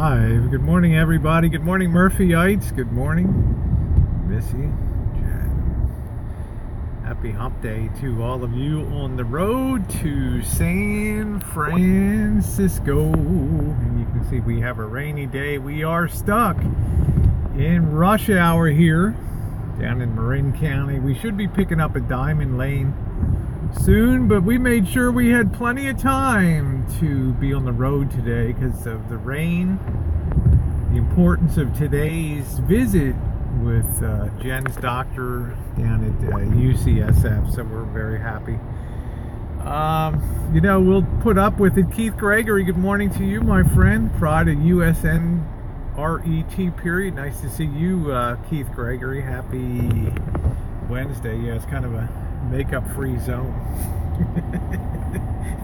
live. Good morning, everybody. Good morning, Murphyites. Good morning, Missy, Jen. Happy hump day to all of you on the road to San Francisco. And you can see we have a rainy day. We are stuck in rush hour here down in Marin County. We should be picking up at Diamond Lane soon, but we made sure we had plenty of time to be on the road today because of the rain. The importance of today's visit with Jen's doctor down at UCSF, so we're very happy. You know, we'll put up with it. Keith Gregory, good morning to you, my friend. Pride of USNRET period. Nice to see you, Keith Gregory. Happy Wednesday. Yeah, it's kind of a makeup free zone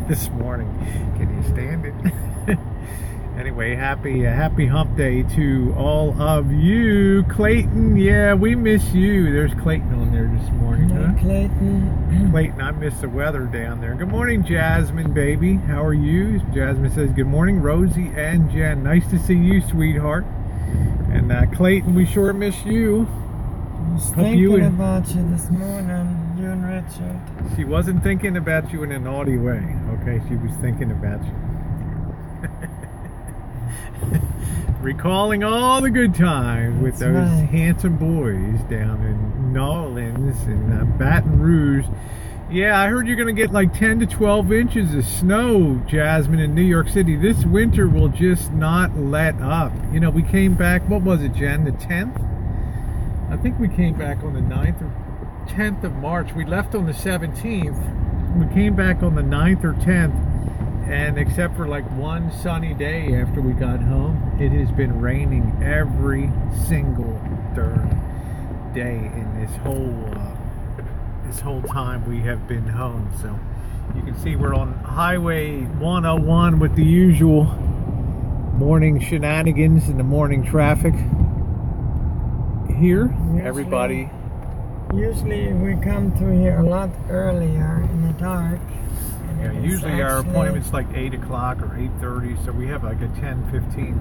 this morning. Can you stand it? Anyway, happy hump day to all of you. Clayton, yeah, we miss you. There's Clayton on there this morning. Hey, huh? Clayton, I miss the weather down there. Good morning, Jasmine, baby. How are you? Jasmine says, good morning, Rosie and Jen. Nice to see you, sweetheart. And Clayton, we sure miss you. I was thinking about you this morning, you and Richard. She wasn't thinking about you in a naughty way, okay? She was thinking about you. Recalling all the good times with those handsome boys down in Nolens and Baton Rouge. Yeah, I heard you're going to get like 10 to 12 inches of snow, Jasmine, in New York City. This winter will just not let up. You know, we came back, what was it, Jen, the 10th? I think we came back on the 9th or 10th of March. We left on the 17th. We came back on the 9th or 10th. And except for like one sunny day after we got home, it has been raining every single darn day in this whole time we have been home. So you can see we're on Highway 101 with the usual morning shenanigans and the morning traffic here. Usually we come to here a lot earlier in the dark. Yeah, usually our appointment's like 8 o'clock or 8:30, so we have like a 10:15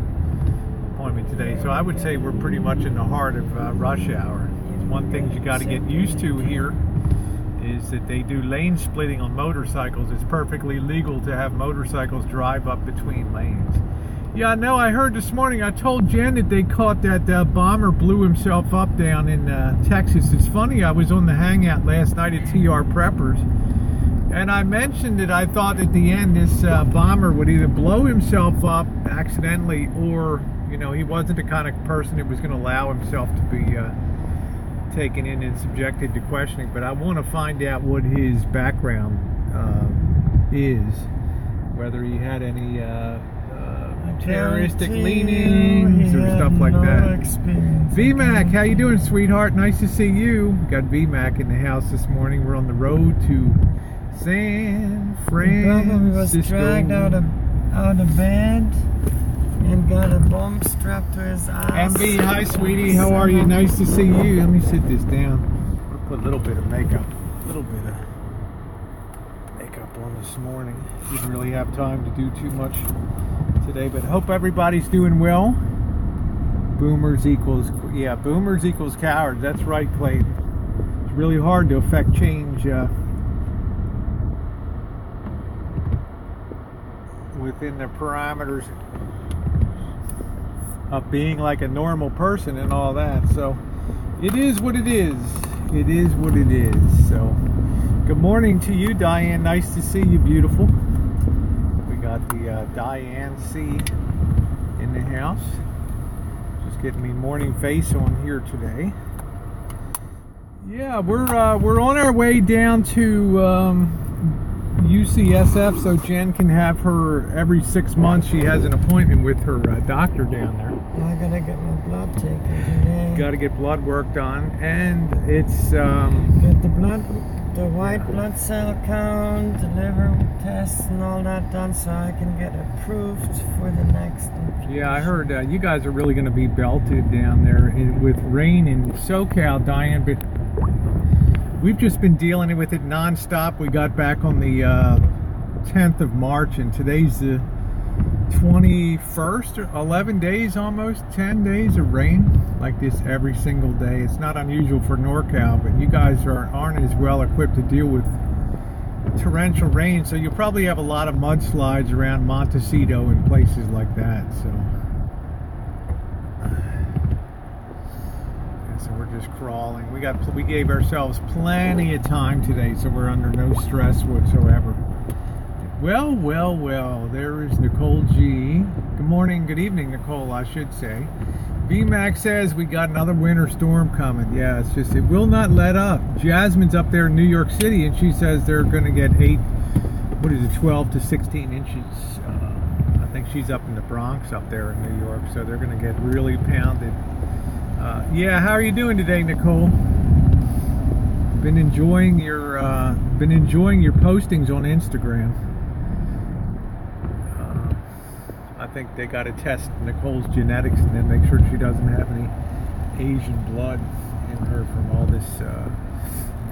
appointment today. So I would say we're pretty much in the heart of rush hour. One thing you got to get used to here is that they do lane splitting on motorcycles. It's perfectly legal to have motorcycles drive up between lanes. Yeah, no, I heard this morning, I told Jen that they caught that bomber blew himself up down in Texas. It's funny, I was on the hangout last night at TR Preppers, and I mentioned that I thought at the end this bomber would either blow himself up accidentally or, you know, he wasn't the kind of person that was going to allow himself to be taken in and subjected to questioning. But I want to find out what his background is, whether he had any terroristic leanings or stuff like that. VMAC, how you doing, sweetheart? Nice to see you. We got VMAC in the house this morning. We're on the road to San Francisco. He was dragged out of bed and got a bomb strapped to his ass. MB, hi sweetie, how are you? Nice to see you. Let me sit this down. I'll put a little bit of makeup on this morning. Didn't really have time to do too much today, but hope everybody's doing well. Boomers equals cowards. That's right, Clayton. It's really hard to affect change within the parameters of being like a normal person and all that. So it is what it is. It is what it is. So good morning to you, Diane. Nice to see you, beautiful. We got the Diane C in the house. Just getting me morning face on here today. Yeah, we're on our way down to UCSF so Jen can have her every 6 months. She has an appointment with her doctor down there. I gotta get my blood taken today. Got to get blood work done, and it's get the white blood cell count, the liver tests, and all that done, so I can get approved for the next infusion. Yeah, I heard you guys are really going to be belted down there with rain in SoCal, Diane, but we've just been dealing with it nonstop. We got back on the 10th of March, and today's the 21st, or 11 days almost, 10 days of rain like this every single day. It's not unusual for NorCal, but you guys aren't as well equipped to deal with torrential rain, so you'll probably have a lot of mudslides around Montecito and places like that. So we're just crawling. We gave ourselves plenty of time today, so we're under no stress whatsoever. Well, there is Nicole G. Good morning, good evening, Nicole, I should say. VMAX says we got another winter storm coming. Yeah, it's just, it will not let up. Jasmine's up there in New York City, and she says they're going to get 12 to 16 inches. I think she's up in the Bronx up there in New York, so they're going to get really pounded. Yeah, how are you doing today, Nicole? Been enjoying your postings on Instagram. I think they got to test Nicole's genetics and then make sure she doesn't have any Asian blood in her from all this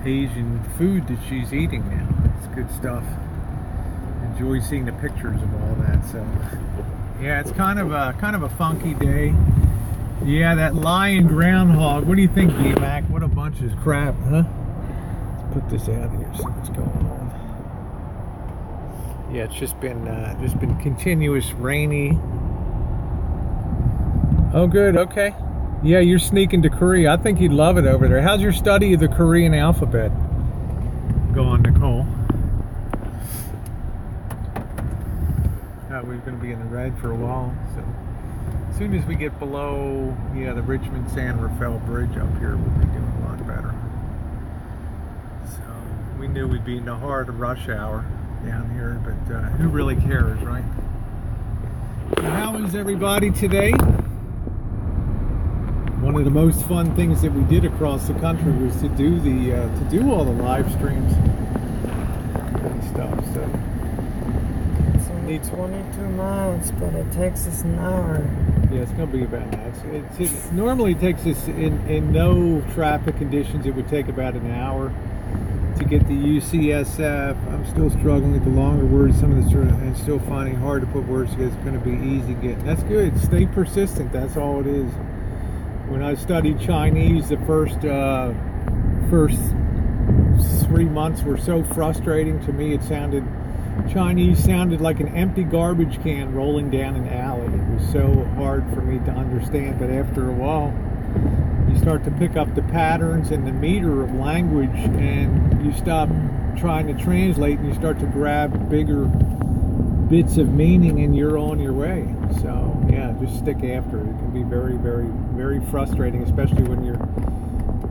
Asian food that she's eating now. It's good stuff. Enjoy seeing the pictures of all that. So yeah, it's kind of a funky day. Yeah, that lion groundhog. What do you think, D-Mac? What a bunch of crap, huh? Let's put this out here, see what's going on. Yeah, it's just been continuous rainy. Oh, good. Okay. Yeah, you're sneaking to Korea. I think you'd love it over there. How's your study of the Korean alphabet going, Nicole? We're going to be in the red for a while. So as soon as we get below, the Richmond San Rafael Bridge up here, we'll be doing a lot better. So we knew we'd be in the heart of rush hour down here, but who really cares, right? So how is everybody today? One of the most fun things that we did across the country was to do all the live streams and stuff. So it's only 22 miles, but it takes us an hour. Yeah, it's going to be about that. It normally takes us in no traffic conditions. It would take about an hour to get the UCSF. I'm still struggling with the longer words. Some of this, and still finding hard to put words together. It's going to be easy getting. That's good. Stay persistent. That's all it is. When I studied Chinese, the first 3 months were so frustrating to me. Chinese sounded like an empty garbage can rolling down an alley. It was so hard for me to understand. But after a while, you start to pick up the patterns and the meter of language, and you stop trying to translate and you start to grab bigger bits of meaning, and you're on your way. So yeah, just stick after it. It can be very, very, very frustrating, especially when you're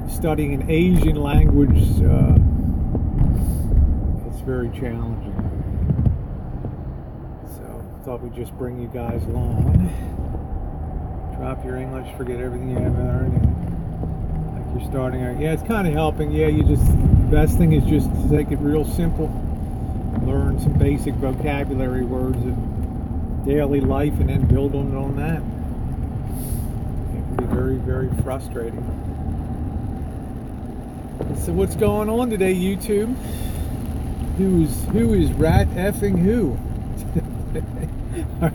studying an Asian language. It's very challenging. So thought we'd just bring you guys along. Drop your English, forget everything you have learned, and like you're starting out. Yeah, it's kind of helping. Yeah, the best thing is just to take it real simple. Learn some basic vocabulary words of daily life and then build on that. It can be very, very frustrating. So what's going on today, YouTube? Who is rat effing who? I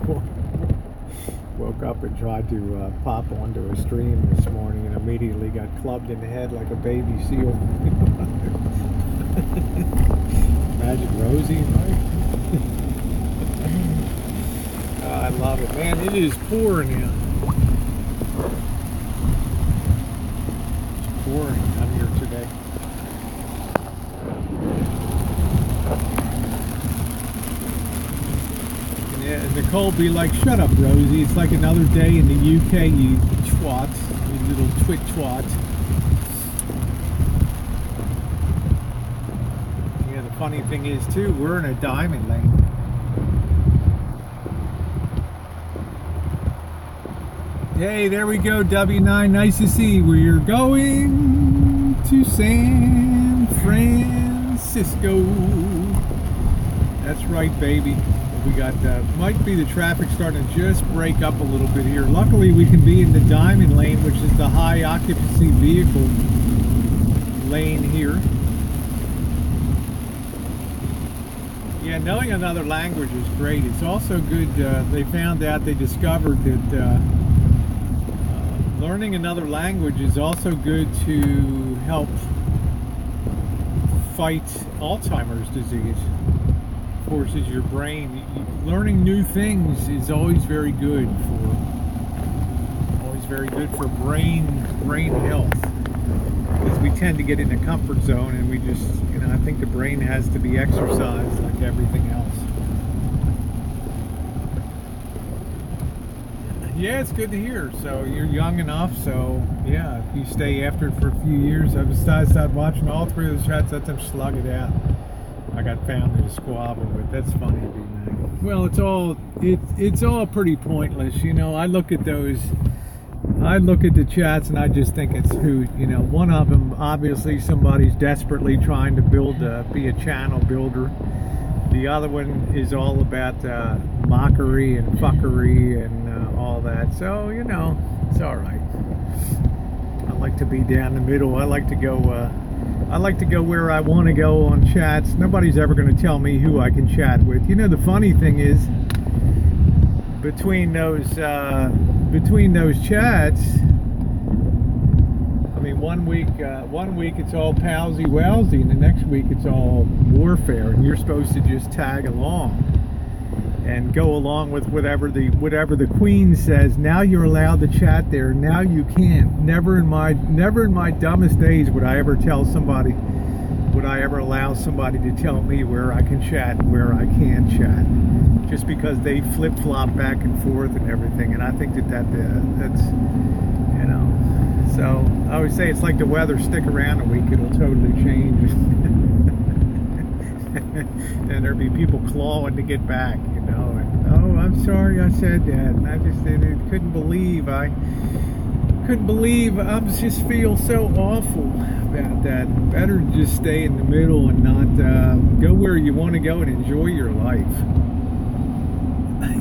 woke up and tried to pop onto a stream this morning and immediately got clubbed in the head like a baby seal. Magic Rosie, right? I love it, man. It is pouring out. It's pouring out here today. Yeah, Nicole be like, "Shut up, Rosie. It's like another day in the UK, you twats, you little twit twats." Funny thing is too, we're in a diamond lane. Hey, there we go, W9. Nice to see you. We're going to San Francisco. That's right, baby. We got might be the traffic starting to just break up a little bit here. Luckily, we can be in the diamond lane, which is the high occupancy vehicle lane here. Yeah, knowing another language is great. It's also good. They discovered that learning another language is also good to help fight Alzheimer's disease. Forces your brain. Learning new things is always very good for brain health. Because we tend to get in a comfort zone, and we just, I think the brain has to be exercised like everything else. Yeah, it's good to hear. So you're young enough, so yeah, if you stay after it for a few years, I started watching all three of those shots, let them slug it out. I got family to squabble with. That's funny to be mad. Well, it's all pretty pointless. I look at the chats and I just think it's one of them, obviously somebody's desperately trying to be a channel builder. The other one is all about mockery and fuckery and all that. So, it's all right. I like to be down the middle. I like to go where I want to go on chats. Nobody's ever going to tell me who I can chat with. The funny thing is, between those chats, I mean, one week it's all palsy-walsy, and the next week it's all warfare, and you're supposed to just tag along and go along with whatever the Queen says. Now you're allowed to chat there. Now you can't. Never in my dumbest days would I ever allow somebody to tell me where I can chat and where I can't chat, just because they flip-flop back and forth and everything. And I think that's so I always say it's like the weather. Stick around a week, it'll totally change. And there'll be people clawing to get back, and, oh, I'm sorry I said that, and I just couldn't believe I just feel so awful about that. Better just stay in the middle and not go where you want to go and enjoy your life.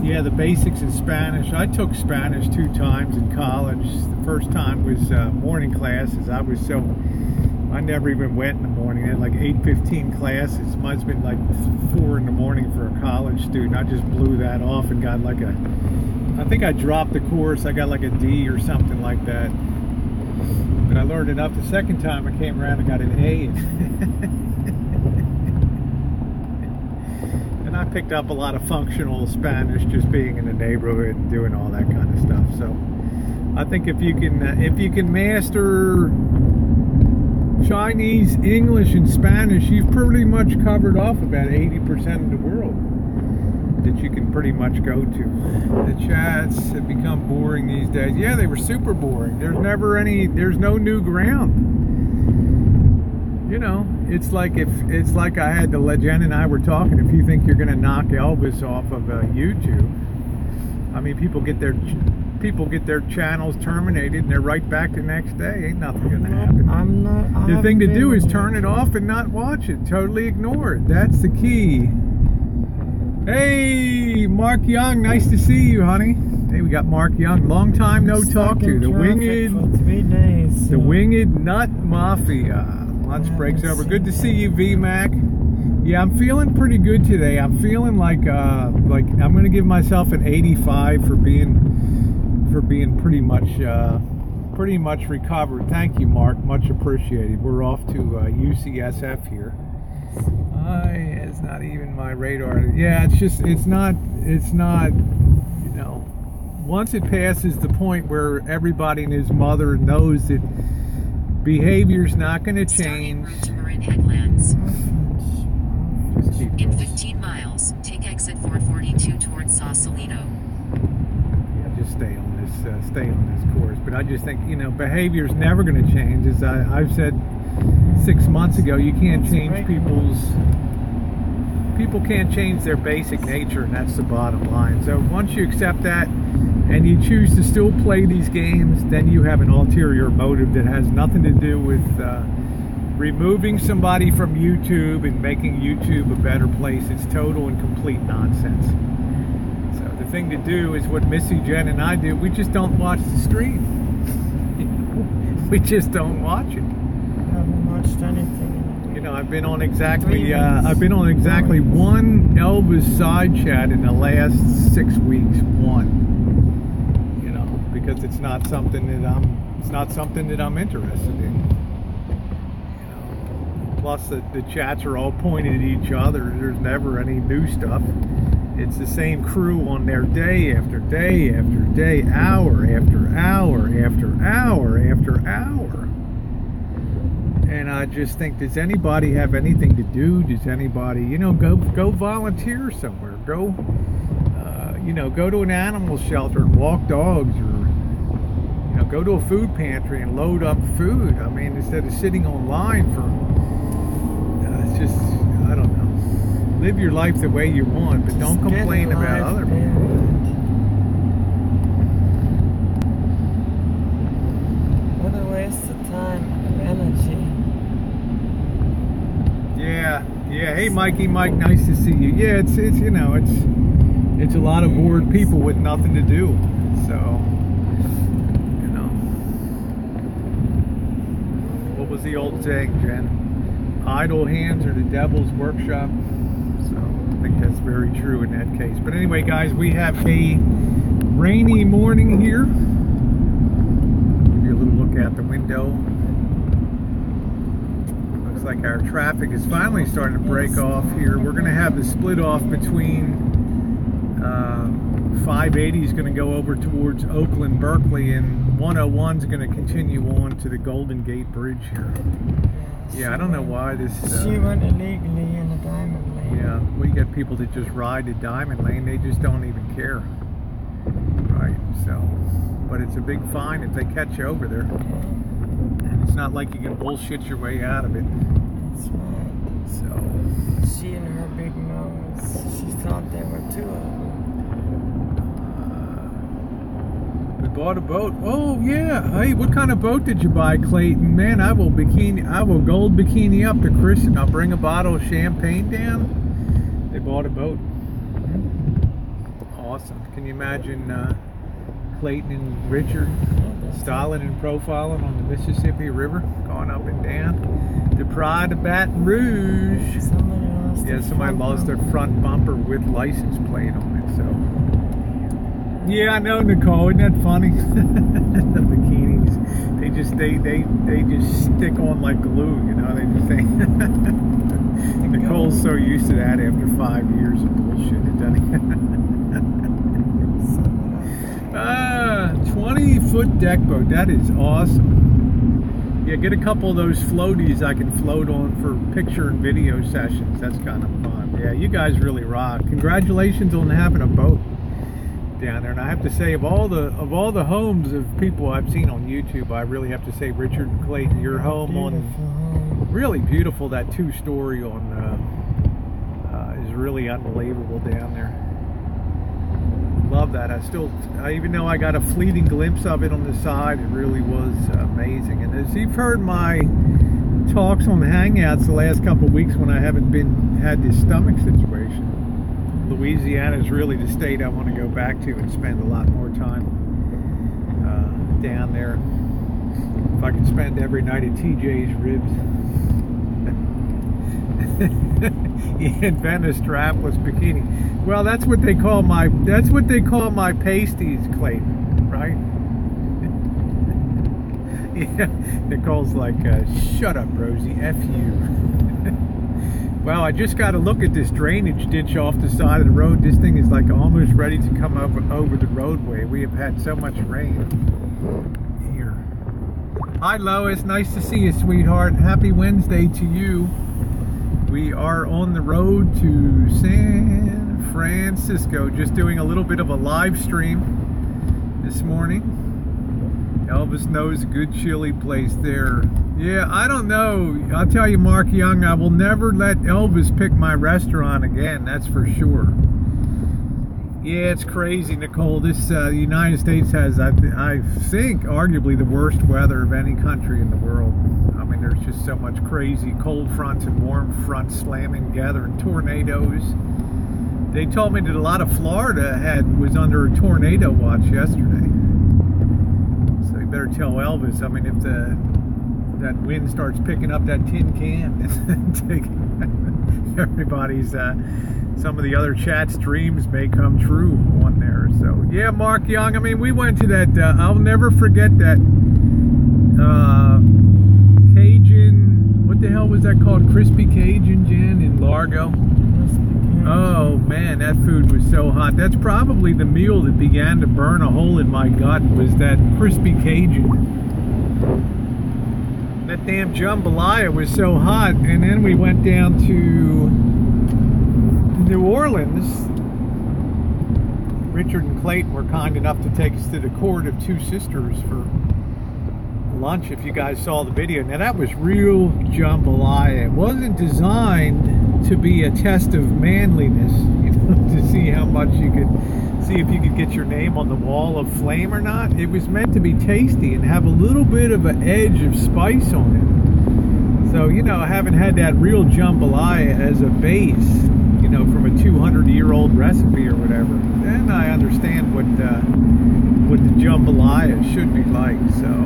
Yeah, the basics in Spanish. I took Spanish 2 times in college. The first time was morning classes. I never even went in the morning. I had like 8:15 classes. Must have been like 4 in the morning for a college student. I just blew that off and got I think I dropped the course. I got like a D or something like that. But I learned enough the second time I came around and got an A. And I picked up a lot of functional Spanish just being in the neighborhood and doing all that kind of stuff. So I think if you can master Chinese, English, and Spanish, you've pretty much covered off about 80% of the world that you can pretty much go to. The chats have become boring these days. Yeah, they were super boring. There's no new ground. It's like I had to let Jen and I were talking. If you think you're going to knock Elvis off of YouTube, I mean, people get their channels terminated and they're right back the next day. Ain't nothing going to happen. The thing to do is turn it off and not watch it. Totally ignore it. That's the key. Hey, Mark Young, nice to see you, honey. Hey, we got Mark Young. Long time no talk to. The Winged Nut Mafia. Lunch breaks over. Good to see you, VMAC. Yeah, I'm feeling pretty good today. I'm feeling like I'm going to give myself an 85 for being pretty much recovered. Thank you, Mark. Much appreciated. We're off to UCSF here. It's not even my radar. Yeah, it's not, once it passes the point where everybody and his mother knows that behavior's not going to change. In 15 miles, take exit 442 towards Sausalito. Yeah, just stay on this course. But I just think, behavior's never going to change. As I've said 6 months ago, you can't change people can't change their basic nature, and that's the bottom line. So once you accept that and you choose to still play these games, then you have an ulterior motive that has nothing to do with removing somebody from YouTube and making YouTube a better place. It's total and complete nonsense. So the thing to do is what Missy, Jen, and I do. We just don't watch the stream. We just don't watch it. I haven't watched anything. You know, I've been on exactly one Elvis side chat in the last 6 weeks. One. You know, because it's not something that I'm interested in. You know, plus the chats are all pointed at each other. There's never any new stuff. It's the same crew on there day after day after day, hour after hour after hour after hour. And I just think, does anybody have anything to do? Does anybody, you know, go volunteer somewhere? Go, you know, go to an animal shelter and walk dogs, or, you know, go to a food pantry and load up food. I mean, instead of sitting online for, it's just, I don't know. Live your life the way you want, but don't complain about other people. What a waste of time and energy. Yeah. Hey, Mikey, Mike, nice to see you. Yeah, it's you know, it's a lot of bored people with nothing to do. So, you know, what was the old saying, Jen? Idle hands are the devil's workshop. So I think that's very true in that case. But anyway, guys, we have a rainy morning here. Give you a little look out the window. Looks like our traffic is finally starting to break off here. We're going to have the split off between 580 is going to go over towards Oakland, Berkeley, and 101 is going to continue on to the Golden Gate Bridge here. Yeah, I don't know why this... she went illegally in the Diamond Lane. Yeah, we get people that just ride the Diamond Lane. They just don't even care. Right, so... But it's a big fine if they catch you over there. And it's not like you can bullshit your way out of it. That's right. So... She and her big nose. She thought there were two of them. We bought a boat. Oh yeah. Hey, what kind of boat did you buy, Clayton? Man, I will gold bikini up to Chris, and I'll bring a bottle of champagne down. They bought a boat. Awesome. Can you imagine Clayton and Richard styling and profiling on the Mississippi River, going up and down? The Pride of Baton Rouge. Somebody lost their front bumper with license plate on it. So. Yeah, I know, Nicole. Isn't that funny? The bikinis, they just stick on like glue. You know, they just think. Nicole's so used to that after 5 years of bullshit. It doesn't. 20-foot deck boat. That is awesome. Yeah, get a couple of those floaties I can float on for picture and video sessions. That's kind of fun. Yeah, you guys really rock. Congratulations on having a boat down there. And I have to say, of all the homes of people I've seen on YouTube, I really have to say, Richard and Clayton, your home really beautiful. That 2-story on is really unbelievable down there. Love that. Even though I got a fleeting glimpse of it on the side, it really was amazing. And as you've heard my talks on the Hangouts the last couple of weeks when I haven't had this stomach situation, Louisiana is really the state I want to go back to and spend a lot more time down there. If I could spend every night at TJ's Ribs. Invent a strapless bikini. Well, that's what they call my pasties, Clayton, right? Yeah, Nicole's like, shut up, Rosie, F you. Well, I just got to look at this drainage ditch off the side of the road. This thing is like almost ready to come over the roadway. We have had so much rain here. Hi, Lois. Nice to see you, sweetheart. Happy Wednesday to you. We are on the road to San Francisco. Just doing a little bit of a live stream this morning. Elvis knows a good chili place there. Yeah, I don't know. I'll tell you, Mark Young, I will never let Elvis pick my restaurant again. That's for sure. Yeah, it's crazy, Nicole. This the United States has, I think, arguably the worst weather of any country in the world. I mean, there's just so much crazy cold fronts and warm fronts slamming together and tornadoes. They told me that a lot of Florida was under a tornado watch yesterday. So you better tell Elvis. I mean, if that wind starts picking up that tin can and taking everybody's, some of the other chat's dreams may come true on there. So yeah, Mark Young, I mean, we went to that, I'll never forget that Cajun, what the hell was that called? Crispy Cajun, Jen, in Largo. Oh man, that food was so hot. That's probably the meal that began to burn a hole in my gut, was that Crispy Cajun. That damn jambalaya was so hot. And then we went down to New Orleans. Richard and Clayton were kind enough to take us to the Court of Two Sisters for lunch, if you guys saw the video. Now that was real jambalaya. It wasn't designed to be a test of manliness, you know, to see how much you could, see if you could get your name on the wall of flame or not. It was meant to be tasty and have a little bit of an edge of spice on it. So, you know, I haven't had that real jambalaya as a base, you know, from a 200-year-old recipe or whatever, then I understand what the jambalaya should be like. So,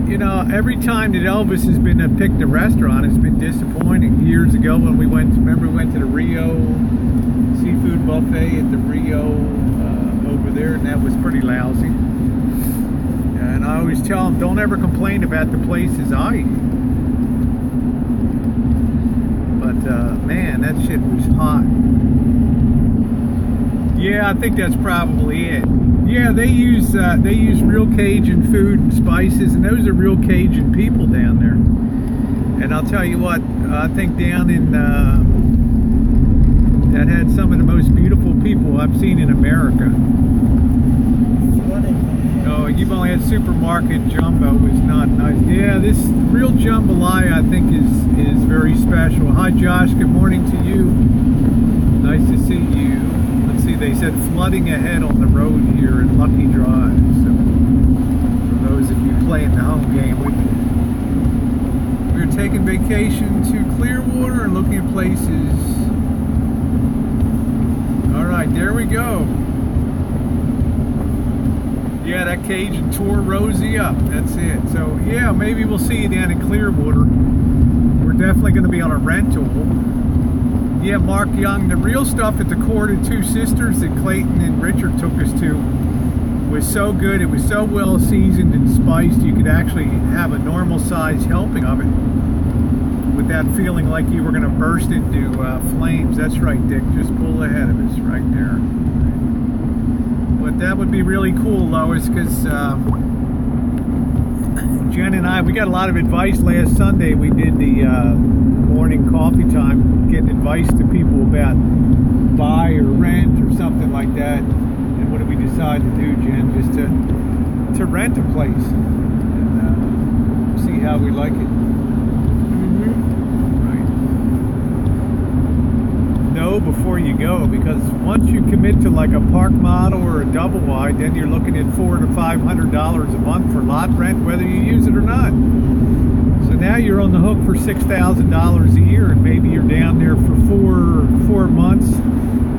you know, every time that Elvis has been picked a restaurant, it's been disappointing. Years ago when we went, remember we went to the Rio seafood buffet at the Rio over there, and that was pretty lousy. And I always tell them, don't ever complain about the places I eat. But man, that shit was hot. Yeah, I think that's probably it. Yeah, they use real Cajun food and spices, and those are real Cajun people down there. And I'll tell you what, I think down in that had some of the most beautiful people I've seen in America. Oh, you've only had supermarket jumbo, was not nice. Yeah, this real jambalaya I think is very special. Hi Josh, good morning to you. Nice to see you. Let's see, they said flooding ahead on the road here in Lucky Drive. So for those of you playing the home game with me. We're taking vacation to Clearwater and looking at places. Alright, there we go. Yeah, that Cajun tore Rosie up. That's it. So, yeah, maybe we'll see you down in Clearwater. We're definitely going to be on a rental. Yeah, Mark Young, the real stuff at the Court of Two Sisters that Clayton and Richard took us to was so good. It was so well seasoned and spiced, you could actually have a normal size helping of it without feeling like you were going to burst into flames. That's right, Dick. Just pull ahead of us right there. But that would be really cool, Lois, because Jen and I, we got a lot of advice last Sunday. We did the morning coffee time, getting advice to people about buy or rent or something like that. And what did we decide to do, Jen? Just to rent a place and see how we like it. Before you go, because once you commit to like a park model or a double wide, then you're looking at $400 to $500 a month for lot rent, whether you use it or not. So now you're on the hook for $6,000 a year, and maybe you're down there for four months.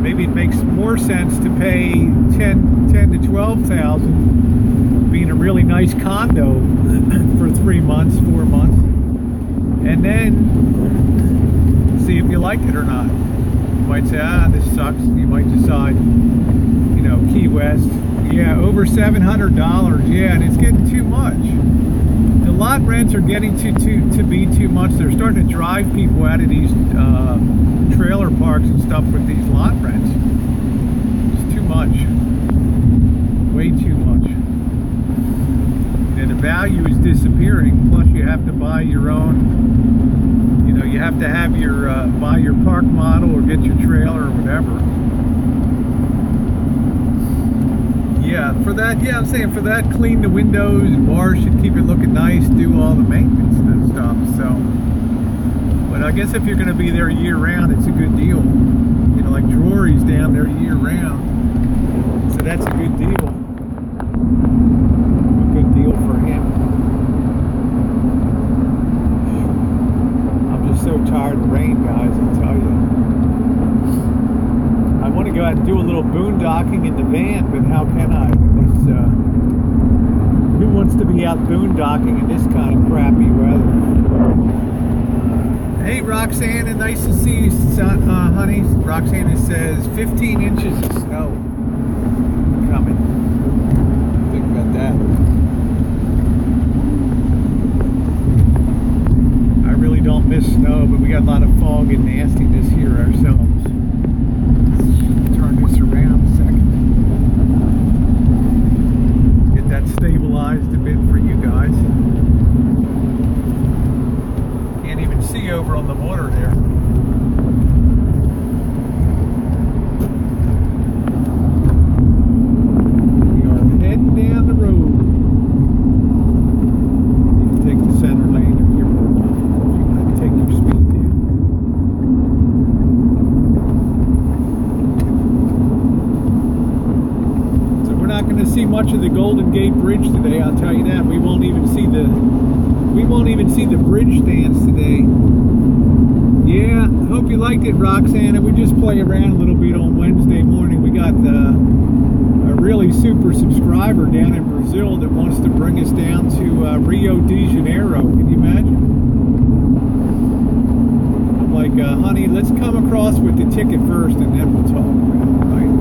Maybe it makes more sense to pay $10,000 to $12,000, being a really nice condo for 3 months, 4 months, and then see if you like it or not. You might say, this sucks. You might decide, you know, Key West. Yeah, over $700. Yeah, and it's getting too much. The lot rents are getting to be too much. They're starting to drive people out of these trailer parks and stuff with these lot rents. It's too much. Way too much. And the value is disappearing. Plus, you have to buy your own. You have to have your buy your park model or get your trailer or whatever. Yeah, for that, yeah, I'm saying for that, clean the windows and bars should keep it looking nice, do all the maintenance and stuff. So, but I guess if you're going to be there year round, it's a good deal. You know, like Drury's down there year round, so that's a good deal. A good deal for him. So tired of rain, guys, I'll tell you. I want to go out and do a little boondocking in the van, but how can I? Who wants to be out boondocking in this kind of crappy weather? Hey, Roxanne, and nice to see you, honey. Roxanne says 15 inches of snow coming. Think about that. I really don't miss snow, but we got a lot of fog and nastiness here ourselves. Let's turn this around a second. Get that stabilized a bit for you guys. Can't even see over on the water there. We are heading down the road. You can take the center lane if you want to take your speed down. So we're not going to see much of the Golden Gate Bridge today, I'll tell you that. We won't even see the bridge dance today. Yeah, hope you liked it, Roxanne. We just play around a little bit on Wednesday morning. We got a really super subscriber down in Brazil that wants to bring us down to Rio de Janeiro. Can you imagine? I'm like, honey, let's come across with the ticket first and then we'll talk. Right?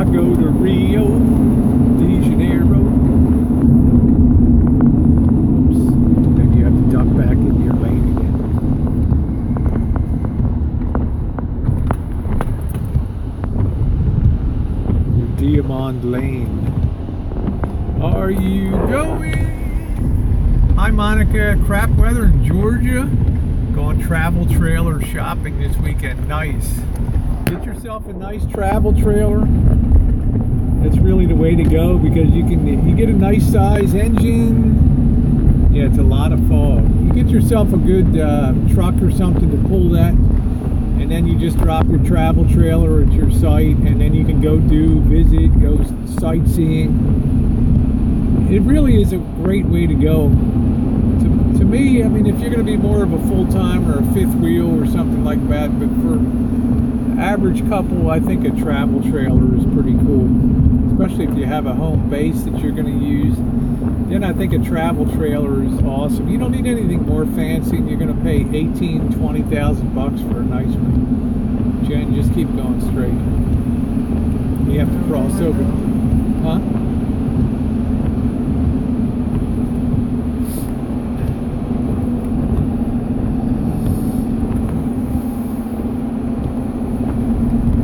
I go to Rio de Janeiro. Duck back in your lane again. Diamond Lane. Are you going? Hi Monica, crap weather in Georgia. Going travel trailer shopping this weekend. Nice. Get yourself a nice travel trailer. That's really the way to go because you get a nice size engine. Yeah, it's a lot of fog. You get yourself a good truck or something to pull that, and then you just drop your travel trailer at your site, and then you can go visit, go sightseeing. It really is a great way to go. To me, I mean, if you're going to be more of a full-time or a fifth wheel or something like that, but for the average couple, I think a travel trailer is pretty cool, especially if you have a home base that you're going to use. Then I think a travel trailer is awesome. You don't need anything more fancy, and you're going to pay $18,000, $20,000 for a nice one. Jen, just keep going straight. You have to cross over. Huh?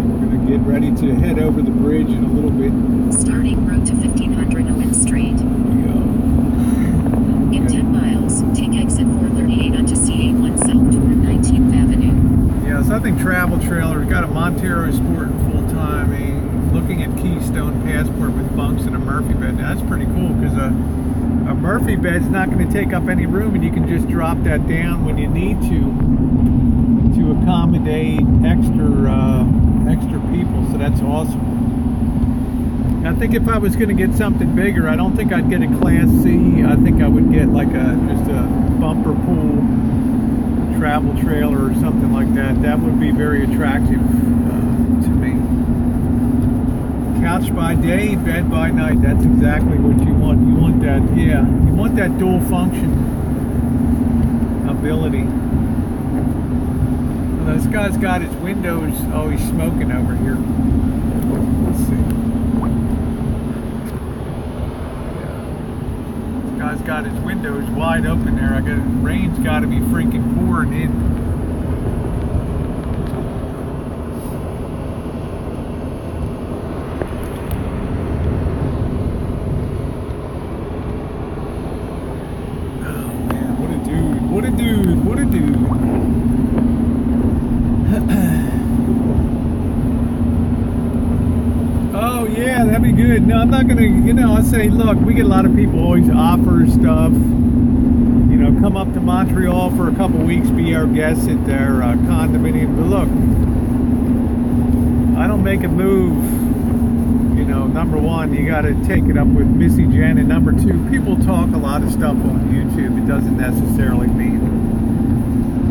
We're going to get ready to head over the bridge in a little bit. Starting road to 1500 Owen Street. In 10 miles, take exit 438 onto C81 South toward 19th Avenue. Yeah, so I think travel trailer. We got a Montero Sport full-time. Looking at Keystone Passport with bunks and a Murphy bed. Now, that's pretty cool because a Murphy bed's not going to take up any room, and you can just drop that down when you need to accommodate extra people. So that's awesome. I think if I was going to get something bigger, I don't think I'd get a Class C. I think I would get like just a bumper pool travel trailer or something like that. That would be very attractive to me. Couch by day, bed by night. That's exactly what you want. You want that, yeah. You want that dual function ability. Well, this guy's got his windows. Oh, he's smoking over here. Let's see. Guy's got his windows wide open there. Rain's got to be freaking pouring in. Oh man, what a dude! What a dude! What a dude! Oh yeah, that'd be good. No, I'm not gonna, I say, look, we get a lot of people always offer stuff, come up to Montreal for a couple weeks, be our guests at their condominium. But look, I don't make a move, number one, you gotta take it up with Missy Jen, and number two, people talk a lot of stuff on YouTube. It doesn't necessarily mean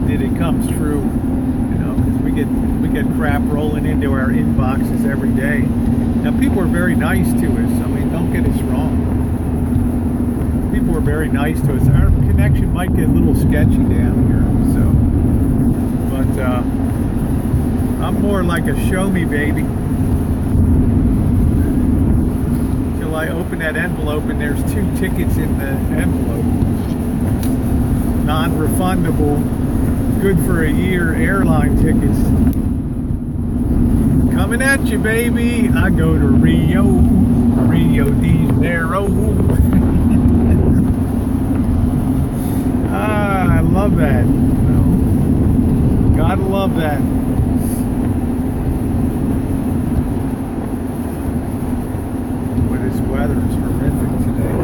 that it comes true, because we we get crap rolling into our inboxes every day. Now, people are very nice to us. I mean, don't get us wrong. People are very nice to us. Our connection might get a little sketchy down here, so. But I'm more like a show me baby. Till I open that envelope and there's 2 tickets in the envelope. Non-refundable, good for a year airline tickets. Coming at you, baby. I go to Rio de Janeiro. I love that. Gotta love that. Boy, this weather is horrific today.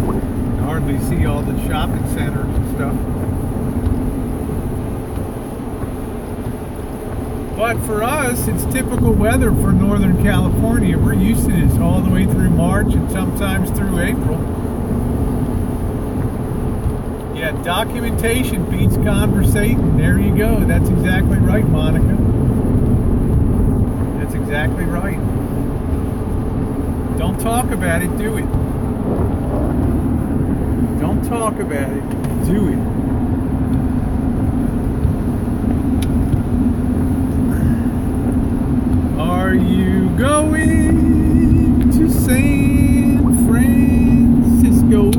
You can hardly see all the shopping centers and stuff. But for us, it's typical weather for Northern California. We're used to this all the way through March and sometimes through April. Yeah, documentation beats conversating. There you go. That's exactly right, Monica. That's exactly right. Don't talk about it, do it. Don't talk about it, do it. Are you going to San Francisco?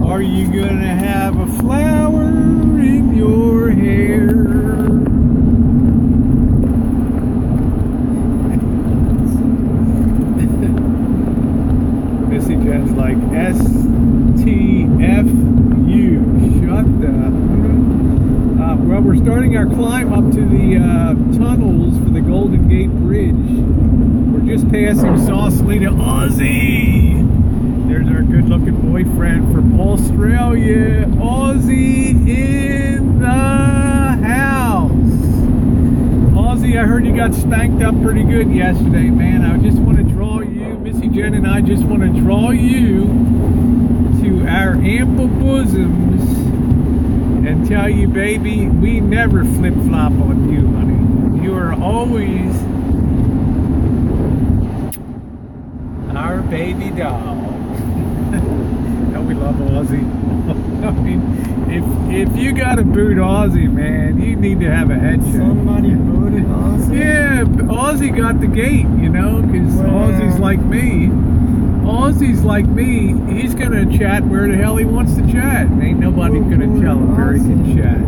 Are you gonna have a flower in your hair? Missy Jen's like STFU. Shut the. Well, we're starting our climb up to the tunnels for the Golden Gate Bridge. We're just passing Sausalito. Aussie! There's our good-looking boyfriend from Australia. Aussie in the house. Aussie, I heard you got spanked up pretty good yesterday, man. I just want to draw you, Missy Jen and I just want to draw you to our ample bosoms and tell you, baby, we never flip-flop on you, honey. You are always our baby doll. How we love Aussie. I mean, if you got to boot Aussie, man, you need to have a headshot. Somebody booted Aussie? Yeah, Aussie got the gate, you know, because Aussie's like me. Aussie's like me, he's going to chat where the hell he wants to chat. Ain't nobody going to tell him where he can chat.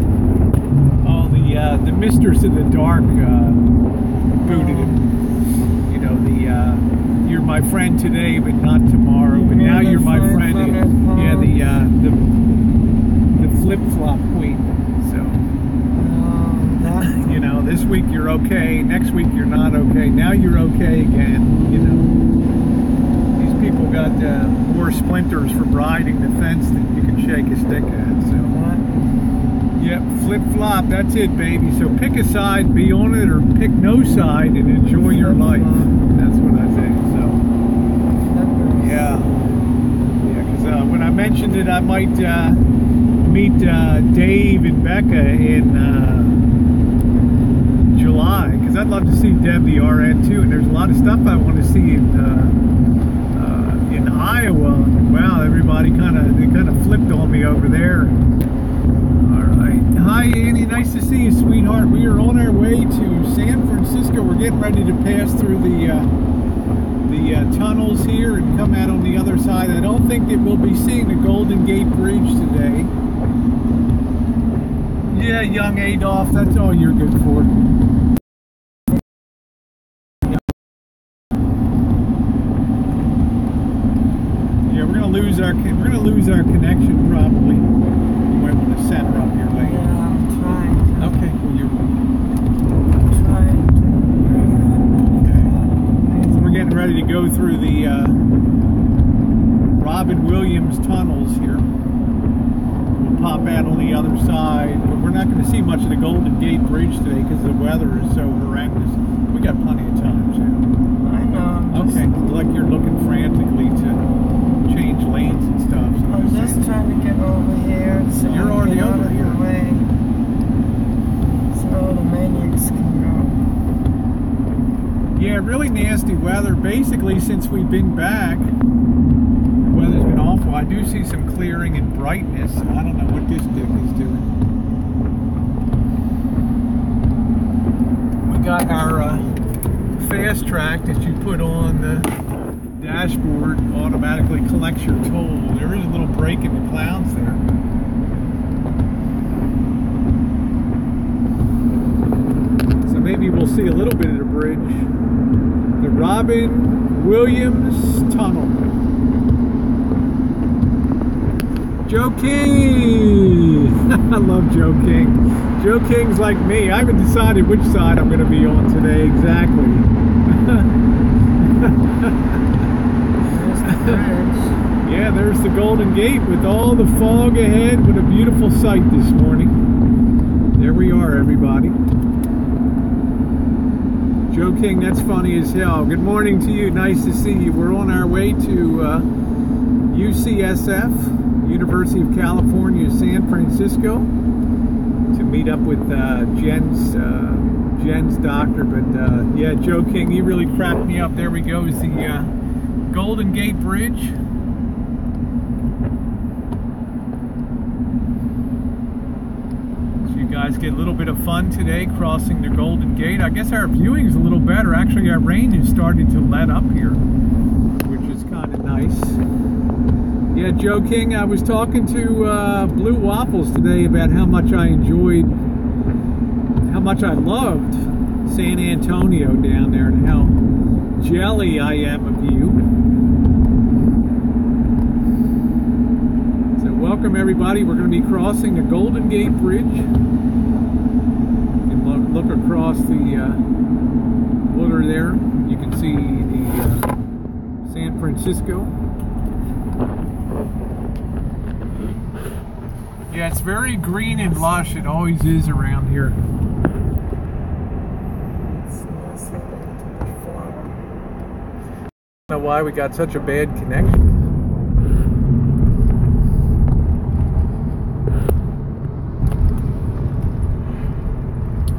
Oh, the Mistress of the Dark booted him. You know, you're my friend today, but not tomorrow. But now you're my friend. Yeah, the flip-flop queen. So, you know, this week you're okay, next week you're not okay. Now you're okay again, you know. People got more splinters from riding the fence than you can shake a stick at. So, yep, flip-flop, that's it, baby. So pick a side, be on it, or pick no side and enjoy your life. That's what I think. So, yeah, because when I mentioned it, I might meet Dave and Becca in July, because I'd love to see Deb the RN too. And there's a lot of stuff I want to see in Iowa. Wow, everybody kind of flipped on me over there. All right, hi Annie, nice to see you, sweetheart. We are on our way to San Francisco. We're getting ready to pass through the tunnels here and come out on the other side. I don't think that we'll be seeing the Golden Gate Bridge today. Yeah, young Adolf, that's all you're good for. We're gonna lose our connection probably. You might want to set her up here later. Yeah, I'm trying to. Okay, well you're trying to. Okay. So we're getting ready to go through the Robin Williams tunnels here. We'll pop out on the other side, but we're not going to see much of the Golden Gate Bridge today because the weather is so horrendous. We got plenty of time, so. I know. Okay, like you're looking frantically to change lanes and stuff. So I'm just trying to get over here. So you're already over here. Way. So the Yeah, really nasty weather. Basically, since we've been back, the weather's been awful. I do see some clearing and brightness. I don't know what this dick is doing. We got our fast track that you put on the dashboard, automatically collects your toll. There is a little break in the clouds there. So maybe we'll see a little bit of the bridge. The Robin Williams Tunnel. Joe King! I love Joe King. Joe King's like me. I haven't decided which side I'm going to be on today exactly. Yeah, there's the Golden Gate with all the fog ahead. What a beautiful sight this morning. There we are, everybody. Joe King, that's funny as hell. Good morning to you. Nice to see you. We're on our way to UCSF, University of California, San Francisco, to meet up with Jen's doctor. But yeah, Joe King, he really cracked me up. There we go. Is the Golden Gate Bridge. So you guys get a little bit of fun today crossing the Golden Gate. I guess our viewing is a little better. Actually, our rain is starting to let up here, which is kind of nice. Yeah, Joe King, I was talking to Blue Waffles today about how much I enjoyed, how much I loved San Antonio down there and how jelly I am of you. So welcome everybody. We're going to be crossing the Golden Gate Bridge. You can look across the water there. You can see the San Francisco. Yeah, it's very green and lush. It always is around here. I don't know why we got such a bad connection.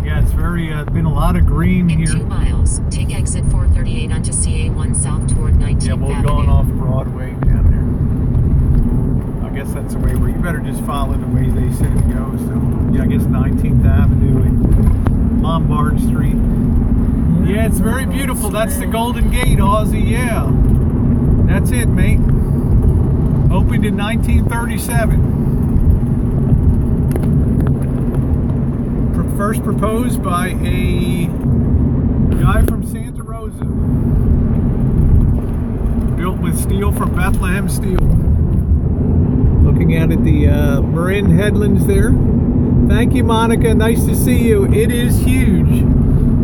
Yeah, it's very been a lot of green In here. 2 miles, take exit 438 onto CA1 south toward 19th Yeah, we're Avenue. going off Broadway down there. I guess that's the way where you better just follow the way they say to go. So yeah, I guess 19th Avenue and Lombard Street. Yeah, it's very beautiful. That's the Golden Gate, Aussie. Yeah, that's it, mate. Opened in 1937. First proposed by a guy from Santa Rosa. Built with steel from Bethlehem Steel. Looking out at the Marin Headlands there. Thank you, Monica. Nice to see you. It is huge.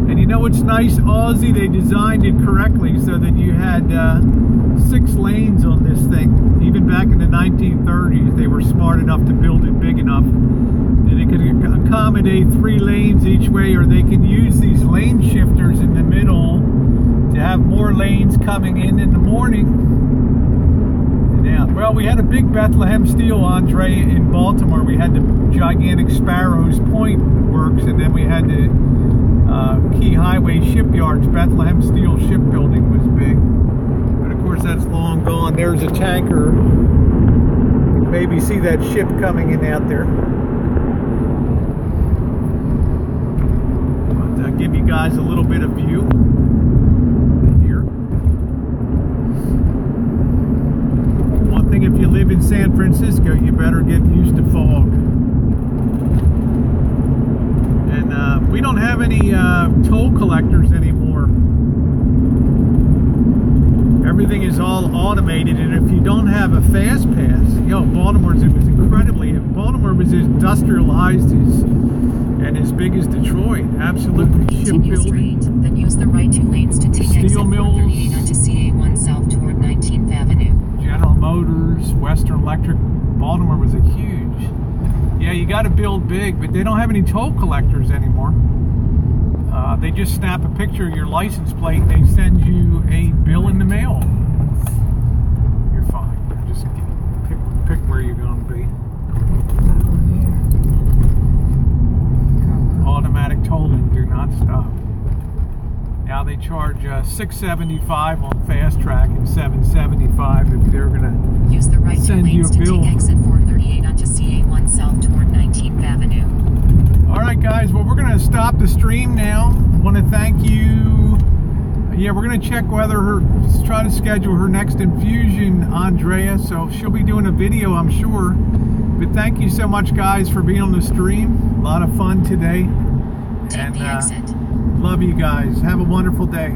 And you know what's nice, Aussie? They designed it correctly so that you had 6 lanes on this thing. Even back in the 1930s, they were smart enough to build it big enough that it could accommodate 3 lanes each way, or they can use these lane shifters in the middle to have more lanes coming in the morning and out. Well, we had a big Bethlehem Steel, Andre, in Baltimore. We had the gigantic Sparrows Point works, and then we had the Key Highway shipyards. Bethlehem Steel shipbuilding was big, but of course that's long gone. There's a tanker. You can maybe see that ship coming in out there. But I'll give you guys a little bit of view here. One thing, if you live in San Francisco, you better get used to fog. We don't have any toll collectors anymore. Everything is all automated, and if you don't have a fast pass, Baltimore was as industrialized and as big as Detroit. Absolutely. Continue straight, then use the right 2 lanes to take exit 438 onto CA1 south toward 19th Avenue. General Motors, Western Electric. Baltimore was a huge. Yeah, you got to build big, but they don't have any toll collectors anymore. They just snap a picture of your license plate and they send you a bill in the mail. You're fine. Just pick where you're going to be. Automatic tolling, do not stop. Now they charge $6.75 on Fast Track and $7.75 if they're gonna Use the right two send you a lanes to bill. take exit 438 onto CA1 South toward 19th Avenue. All right, guys. Well, we're gonna stop the stream now. Want to thank you. Yeah, we're gonna check whether try to schedule her next infusion, Andrea. So she'll be doing a video, I'm sure. But thank you so much, guys, for being on the stream. A lot of fun today. Take the exit. Love you guys. Have a wonderful day.